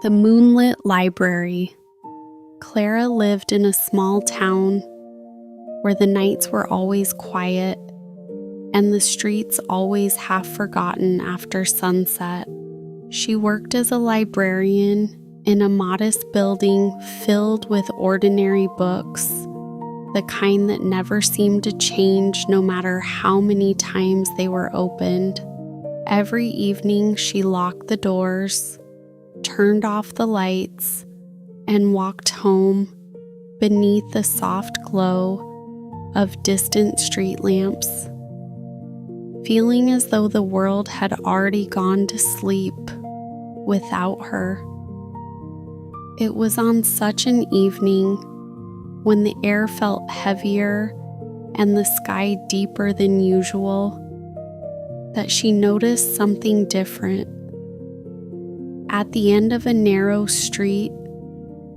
The Moonlit Library. Clara lived in a small town where the nights were always quiet and the streets always half forgotten after sunset. She worked as a librarian in a modest building filled with ordinary books, the kind that never seemed to change no matter how many times they were opened. Every evening she locked the doors, turned off the lights, and walked home beneath the soft glow of distant street lamps, feeling as though the world had already gone to sleep without her. It was on such an evening, when the air felt heavier and the sky deeper than usual, that she noticed something different. At the end of a narrow street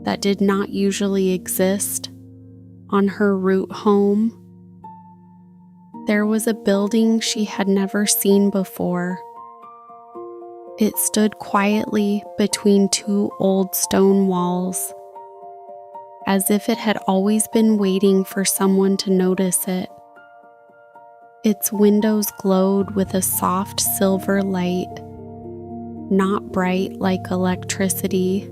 that did not usually exist on her route home, there was a building she had never seen before. It stood quietly between two old stone walls, as if it had always been waiting for someone to notice it. Its windows glowed with a soft silver light, not bright like electricity,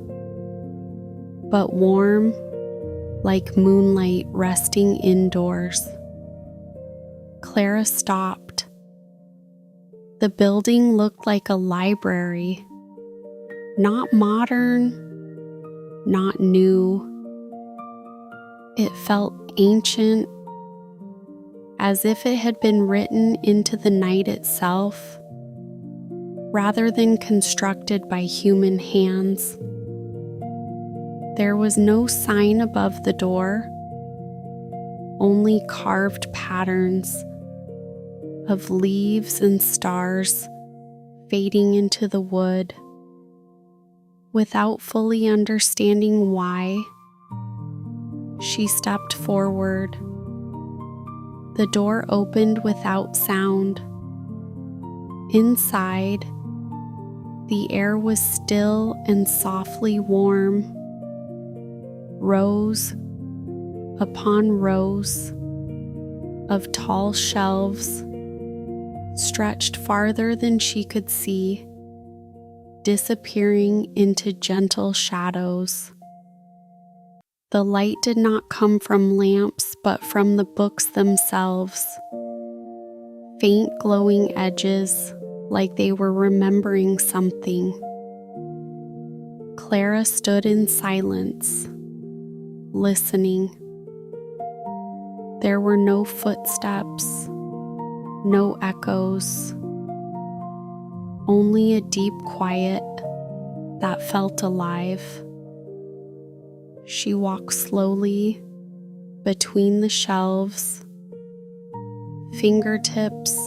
but warm like moonlight resting indoors. Clara stopped. The building looked like a library, not modern, not new. It felt ancient, as if it had been written into the night itself, rather than constructed by human hands. There was no sign above the door, only carved patterns of leaves and stars fading into the wood. Without fully understanding why, she stepped forward. The door opened without sound. Inside, the air was still and softly warm. Rows upon rows of tall shelves stretched farther than she could see, disappearing into gentle shadows. The light did not come from lamps, but from the books themselves, faint glowing edges like they were remembering something. Clara stood in silence, listening. There were no footsteps, no echoes, only a deep quiet that felt alive. She walked slowly between the shelves, fingertips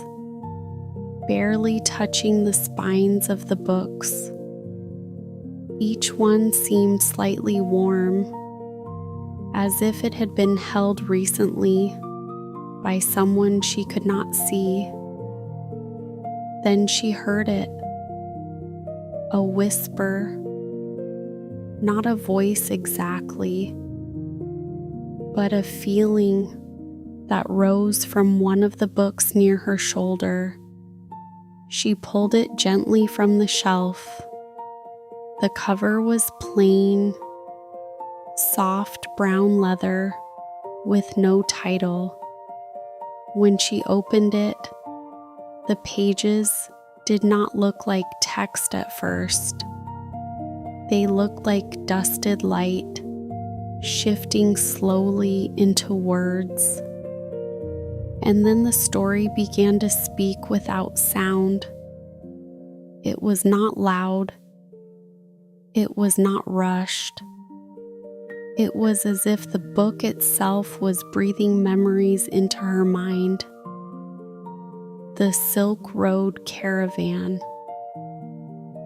barely touching the spines of the books. Each one seemed slightly warm, as if it had been held recently by someone she could not see. Then she heard it, a whisper, not a voice exactly, but a feeling that rose from one of the books near her shoulder. She pulled it gently from the shelf. The cover was plain, soft brown leather with no title. When she opened it, the pages did not look like text at first. They looked like dusted light, shifting slowly into words. And then the story began to speak without sound. It was not loud. It was not rushed. It was as if the book itself was breathing memories into her mind. The Silk Road Caravan.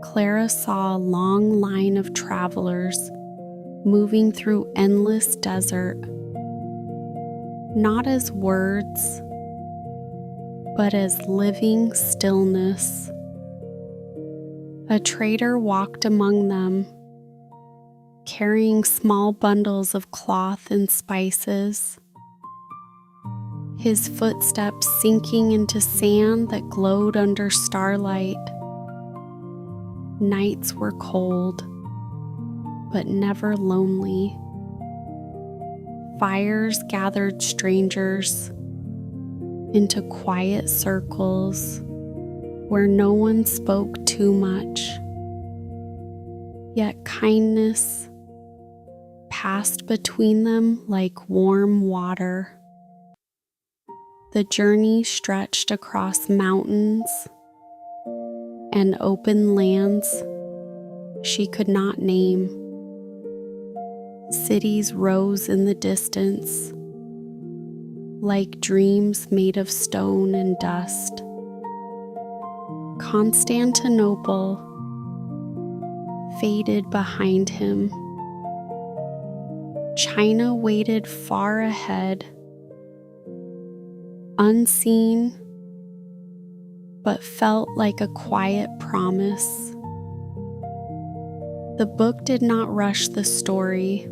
Clara saw a long line of travelers moving through endless desert, not as words, but as living stillness. A trader walked among them, carrying small bundles of cloth and spices. His footsteps sinking into sand that glowed under starlight. Nights were cold, but never lonely. Fires gathered strangers into quiet circles where no one spoke too much. Yet kindness passed between them like warm water. The journey stretched across mountains and open lands she could not name. Cities rose in the distance, like dreams made of stone and dust. Constantinople faded behind him. China waited far ahead, unseen, but felt like a quiet promise. The book did not rush the story.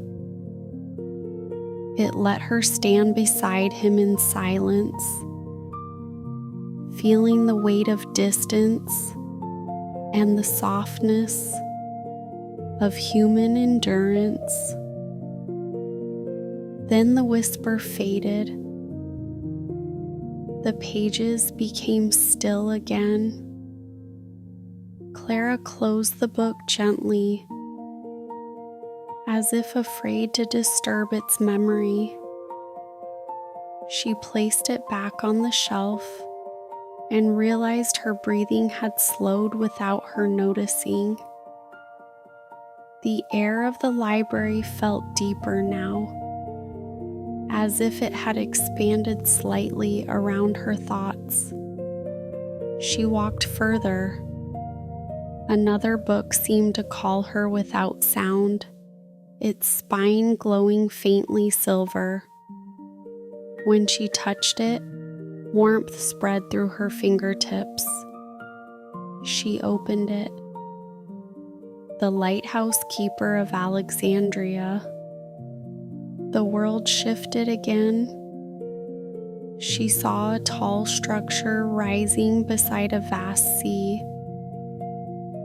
It let her stand beside him in silence, feeling the weight of distance and the softness of human endurance. Then the whisper faded. The pages became still again. Clara closed the book gently, as if afraid to disturb its memory. She placed it back on the shelf and realized her breathing had slowed without her noticing. The air of the library felt deeper now, as if it had expanded slightly around her thoughts. She walked further. Another book seemed to call her without sound, its spine glowing faintly silver. When she touched it, warmth spread through her fingertips. She opened it. The Lighthouse Keeper of Alexandria. The world shifted again. She saw a tall structure rising beside a vast sea.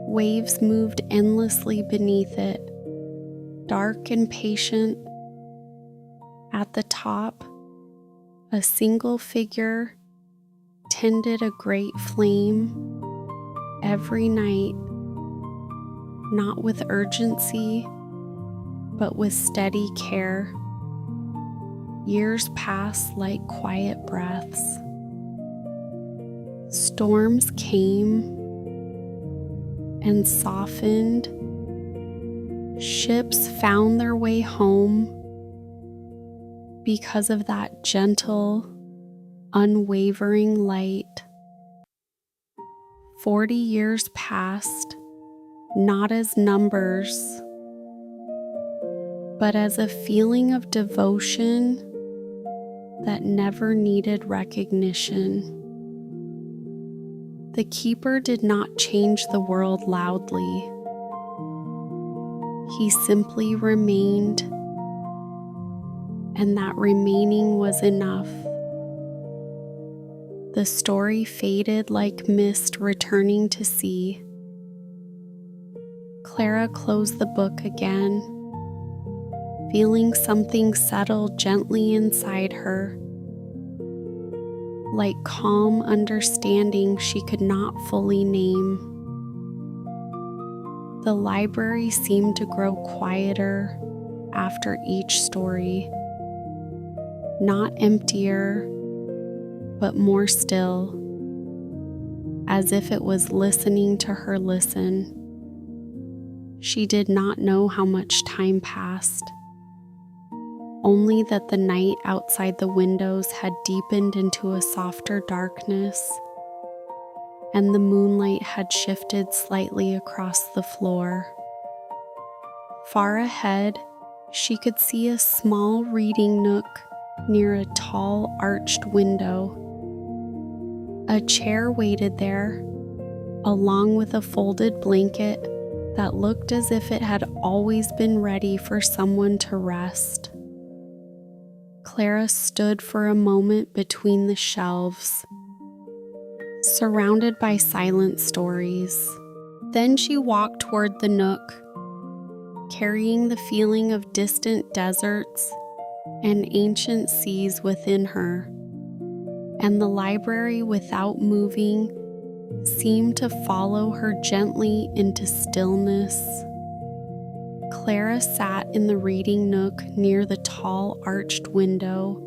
Waves moved endlessly beneath it, dark and patient. At the top, a single figure tended a great flame every night, not with urgency, but with steady care. Years passed like quiet breaths. Storms came and softened. Ships found their way home because of that gentle, unwavering light. 40 years passed, not as numbers, but as a feeling of devotion that never needed recognition. The keeper did not change the world loudly. He simply remained, and that remaining was enough. The story faded like mist returning to sea. Clara closed the book again, feeling something settle gently inside her, like calm understanding she could not fully name. The library seemed to grow quieter after each story, not emptier, but more still, as if it was listening to her listen. She did not know how much time passed, only that the night outside the windows had deepened into a softer darkness, and the moonlight had shifted slightly across the floor. Far ahead, she could see a small reading nook near a tall arched window. A chair waited there, along with a folded blanket that looked as if it had always been ready for someone to rest. Clara stood for a moment between the shelves, surrounded by silent stories. Then she walked toward the nook, carrying the feeling of distant deserts and ancient seas within her, and the library, without moving, seemed to follow her gently into stillness. Clara sat in the reading nook near the tall arched window,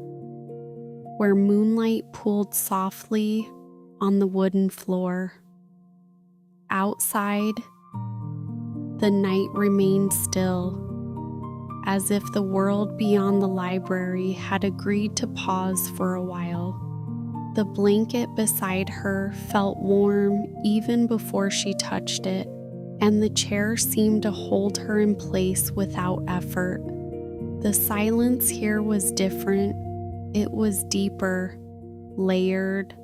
where moonlight pooled softly on the wooden floor. Outside, the night remained still, as if the world beyond the library had agreed to pause for a while. The blanket beside her felt warm even before she touched it, and the chair seemed to hold her in place without effort. The silence here was different. It was deeper, layered,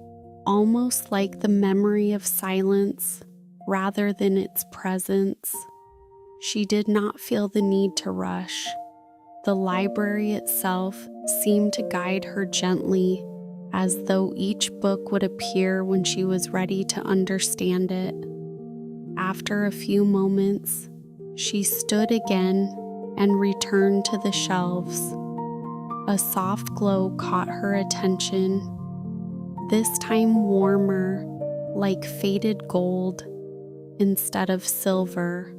almost like the memory of silence rather than its presence. She did not feel the need to rush. The library itself seemed to guide her gently, as though each book would appear when she was ready to understand it. After a few moments, she stood again and returned to the shelves. A soft glow caught her attention, this time warmer, like faded gold instead of silver.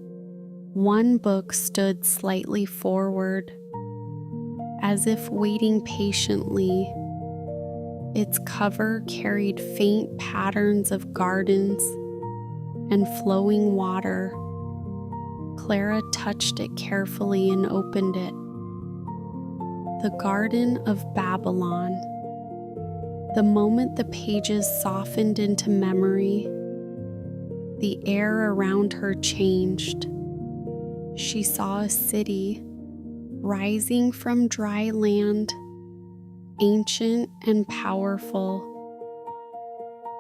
One book stood slightly forward, as if waiting patiently. Its cover carried faint patterns of gardens and flowing water. Clara touched it carefully and opened it. The Garden of Babylon. The moment the pages softened into memory, the air around her changed. She saw a city rising from dry land, ancient and powerful,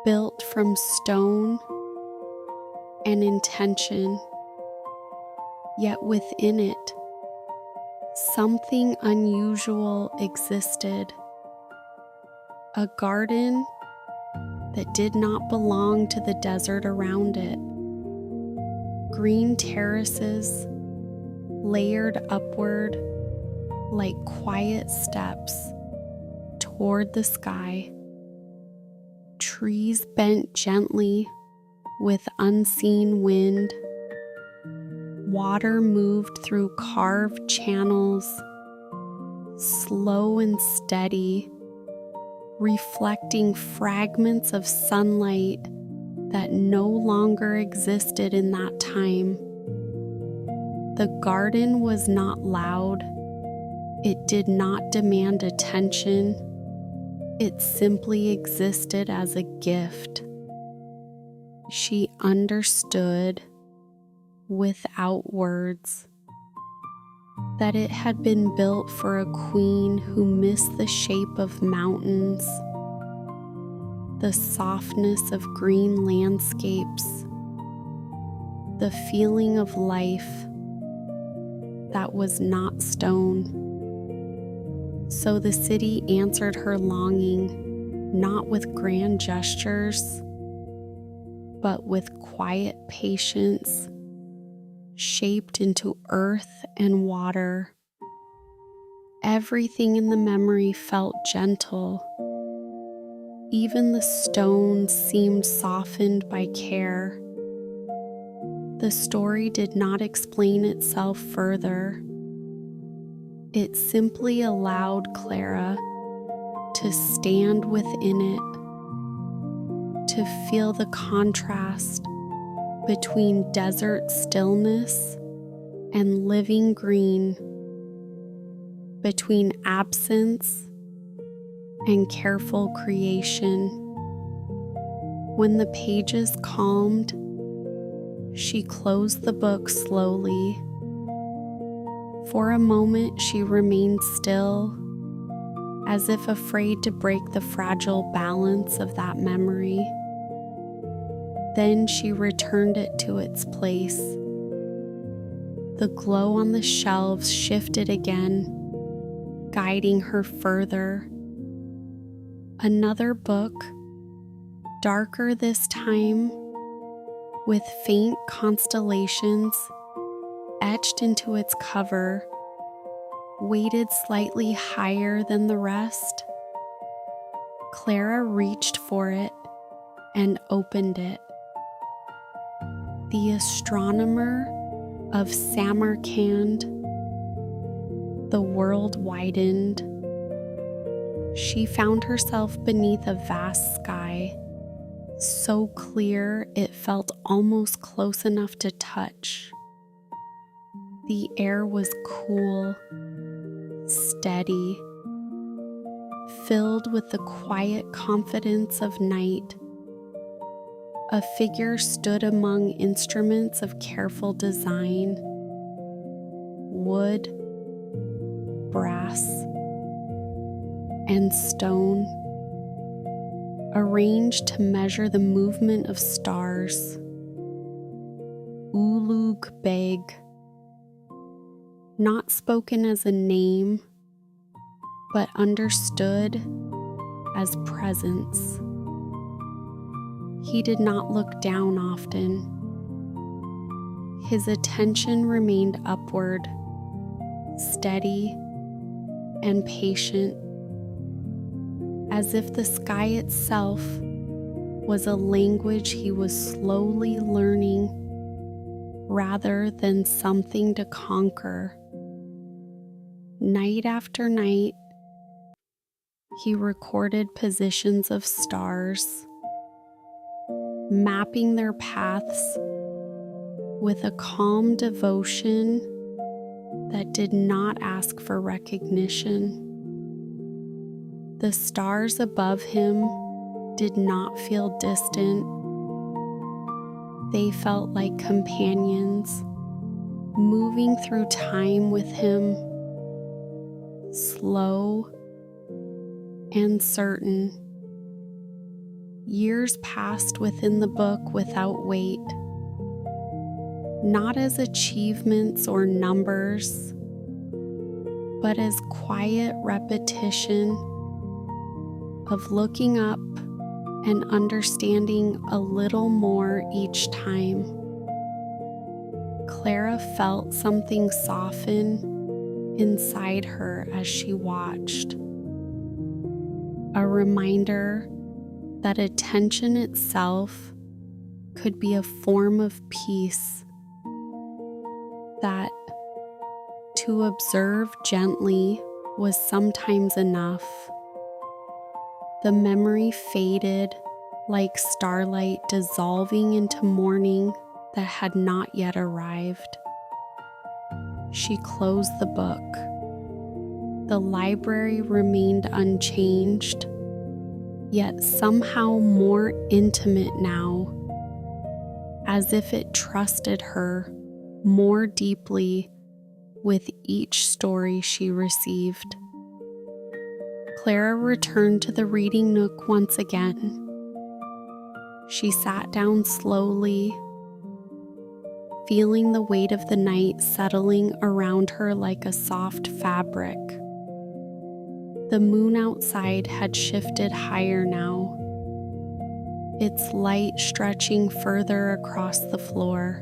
built from stone and intention. Yet within it, something unusual existed. A garden that did not belong to the desert around it. Green terraces layered upward like quiet steps toward the sky. Trees bent gently with unseen wind. Water moved through carved channels, slow and steady, reflecting fragments of sunlight that no longer existed in that time. The garden was not loud. It did not demand attention. It simply existed as a gift. She understood, without words, that it had been built for a queen who missed the shape of mountains, the softness of green landscapes, the feeling of life that was not stone. So the city answered her longing, not with grand gestures, but with quiet patience, shaped into earth and water. Everything in the memory felt gentle. Even the stones seemed softened by care. The story did not explain itself further. It simply allowed Clara to stand within it, to feel the contrast between desert stillness and living green, between absence and careful creation. When the pages calmed, she closed the book slowly. For a moment she remained still, as if afraid to break the fragile balance of that memory. Then she returned it to its place, The glow on the shelves shifted again, guiding her further. Another book, darker this time, with faint constellations etched into its cover, weighted slightly higher than the rest. Clara reached for it and opened it. The Astronomer of Samarkand. The world widened. She found herself beneath a vast sky, so clear it felt almost close enough to touch. The air was cool, steady, filled with the quiet confidence of night. A figure stood among instruments of careful design, wood, brass, and stone, arranged to measure the movement of stars. Ulug Beg, not spoken as a name, but understood as presence. He did not look down often. His attention remained upward, steady and patient, as if the sky itself was a language he was slowly learning rather than something to conquer. Night after night, he recorded positions of stars, mapping their paths with a calm devotion that did not ask for recognition. The stars above him did not feel distant. They felt like companions, moving through time with him, slow and certain. Years passed within the book without weight, not as achievements or numbers, but as quiet repetition of looking up and understanding a little more each time. Clara felt something soften inside her as she watched, a reminder that attention itself could be a form of peace, that to observe gently was sometimes enough. The memory faded like starlight dissolving into morning that had not yet arrived. She closed the book. The library remained unchanged, yet somehow more intimate now, as if it trusted her more deeply with each story she received. Clara returned to the Reading Nook once again. She sat down slowly, feeling the weight of the night settling around her like a soft fabric. The moon outside had shifted higher now, its light stretching further across the floor.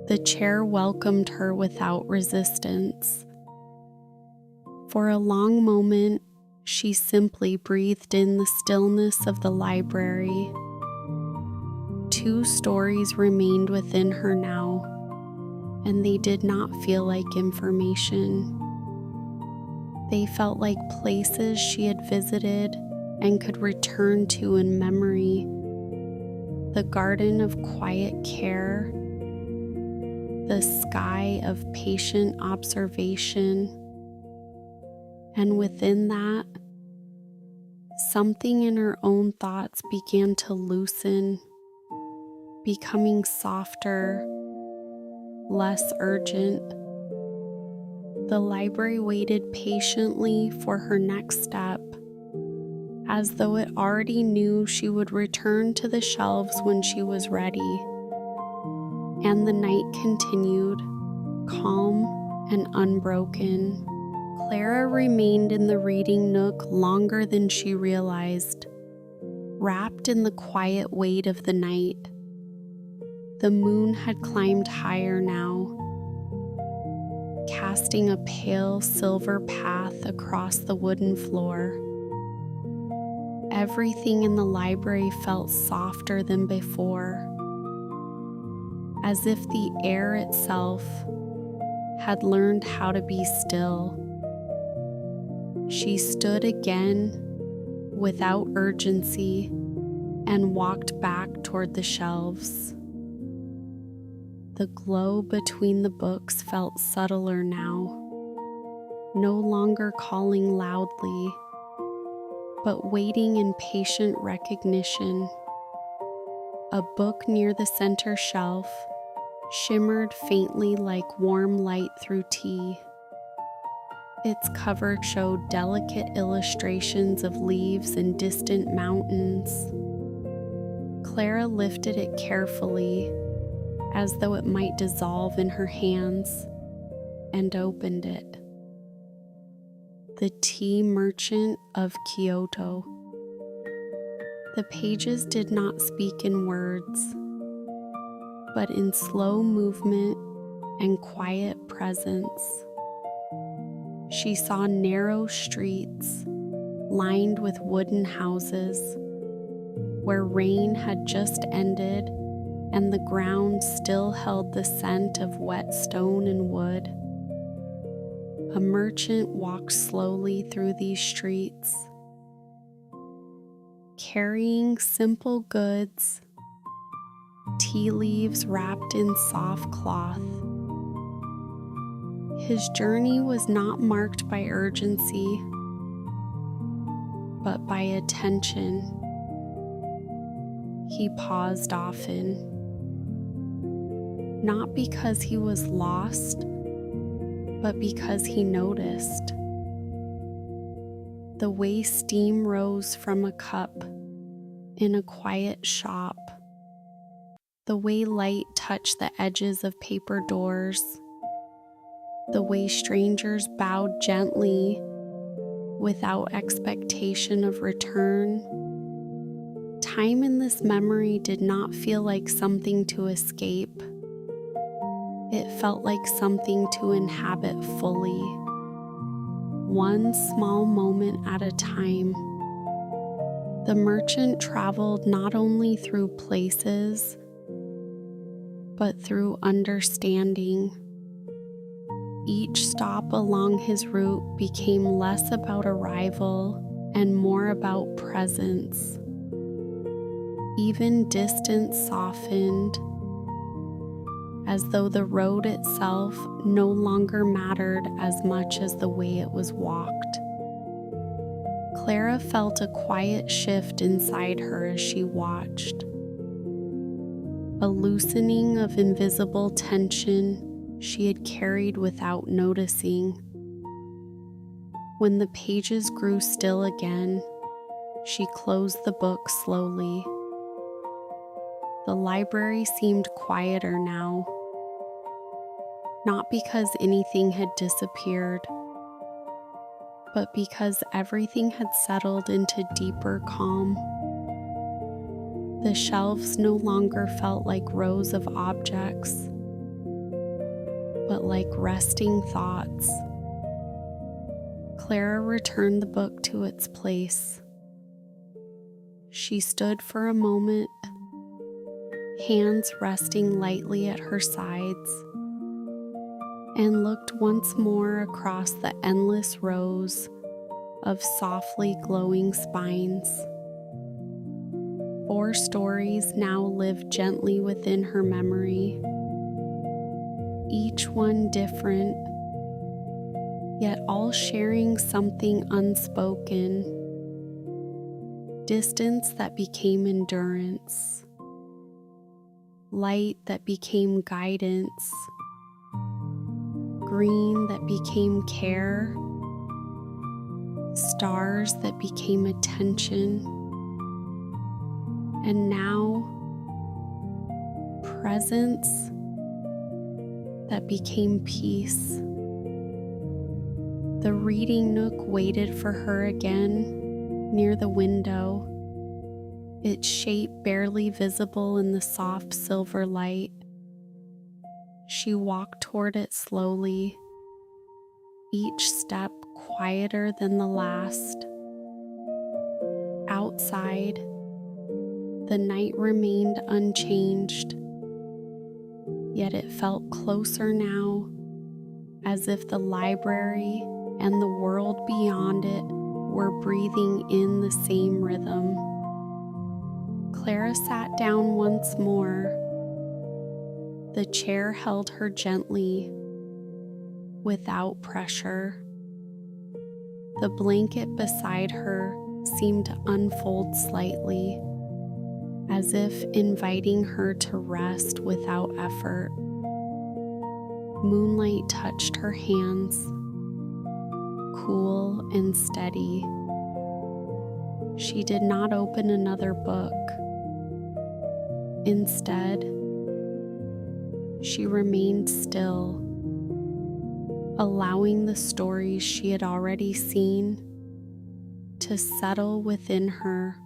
The chair welcomed her without resistance. For a long moment, she simply breathed in the stillness of the library. 2 stories remained within her now, and they did not feel like information. They felt like places she had visited and could return to in memory. The garden of quiet care, the sky of patient observation, and within that, something in her own thoughts began to loosen, becoming softer, less urgent. The library waited patiently for her next step, as though it already knew she would return to the shelves when she was ready. And the night continued, calm and unbroken. Clara remained in the reading nook longer than she realized, wrapped in the quiet weight of the night. The moon had climbed higher now, casting a pale silver path across the wooden floor. Everything in the library felt softer than before, as if the air itself had learned how to be still. She stood again without urgency and walked back toward the shelves. The glow between the books felt subtler now, no longer calling loudly, but waiting in patient recognition. A book near the center shelf shimmered faintly like warm light through tea. Its cover showed delicate illustrations of leaves and distant mountains. Clara lifted it carefully, as though it might dissolve in her hands, and opened it. The Tea Merchant of Kyoto. The pages did not speak in words, but in slow movement and quiet presence. She saw narrow streets lined with wooden houses, where rain had just ended and the ground still held the scent of wet stone and wood. A merchant walked slowly through these streets, carrying simple goods, tea leaves wrapped in soft cloth. His journey was not marked by urgency, but by attention. He paused often, not because he was lost, but because he noticed. The way steam rose from a cup in a quiet shop, the way light touched the edges of paper doors, the way strangers bowed gently without expectation of return. Time in this memory did not feel like something to escape. It felt like something to inhabit fully, one small moment at a time. The merchant traveled not only through places, but through understanding. Each stop along his route became less about arrival and more about presence. Even distance softened, as though the road itself no longer mattered as much as the way it was walked. Clara felt a quiet shift inside her as she watched, a loosening of invisible tension she had carried without noticing. When the pages grew still again, she closed the book slowly. The library seemed quieter now, not because anything had disappeared, but because everything had settled into deeper calm. The shelves no longer felt like rows of objects, but like resting thoughts. Clara returned the book to its place. She stood for a moment, hands resting lightly at her sides, and looked once more across the endless rows of softly glowing spines. 4 stories now lived gently within her memory, each one different, yet all sharing something unspoken, distance that became endurance, light that became guidance, green that became care, stars that became attention, and now presence that became peace. The reading nook waited for her again near the window, its shape barely visible in the soft silver light. She walked toward it slowly, each step quieter than the last. Outside, the night remained unchanged, yet it felt closer now, as if the library and the world beyond it were breathing in the same rhythm. Clara sat down once more. The chair held her gently, without pressure. The blanket beside her seemed to unfold slightly, as if inviting her to rest without effort. Moonlight touched her hands, cool and steady. She did not open another book. Instead, she remained still, allowing the stories she had already seen to settle within her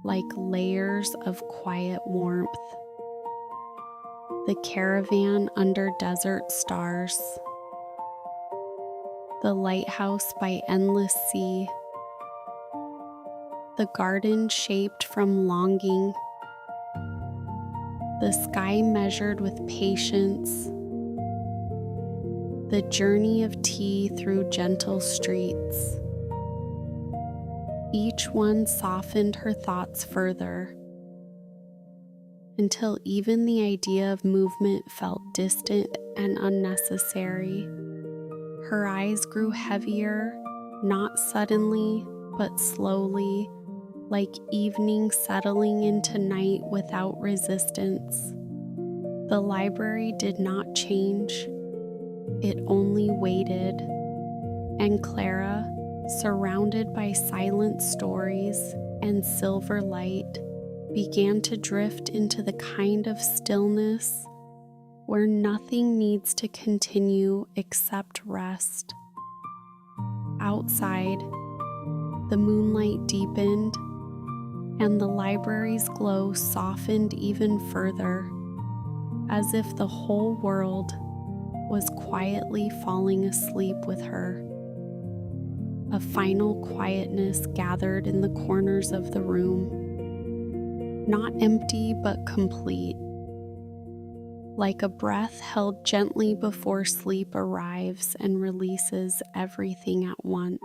like layers of quiet warmth. The caravan under desert stars, the lighthouse by endless sea, the garden shaped from longing, the sky measured with patience, the journey of tea through gentle streets. Each one softened her thoughts further, until even the idea of movement felt distant and unnecessary. Her eyes grew heavier, not suddenly, but slowly, like evening settling into night without resistance. The library did not change, it only waited, and Clara, surrounded by silent stories and silver light, began to drift into the kind of stillness where nothing needs to continue except rest. Outside, the moonlight deepened, and the library's glow softened even further, as if the whole world was quietly falling asleep with her. A final quietness gathered in the corners of the room, not empty but complete, like a breath held gently before sleep arrives and releases everything at once.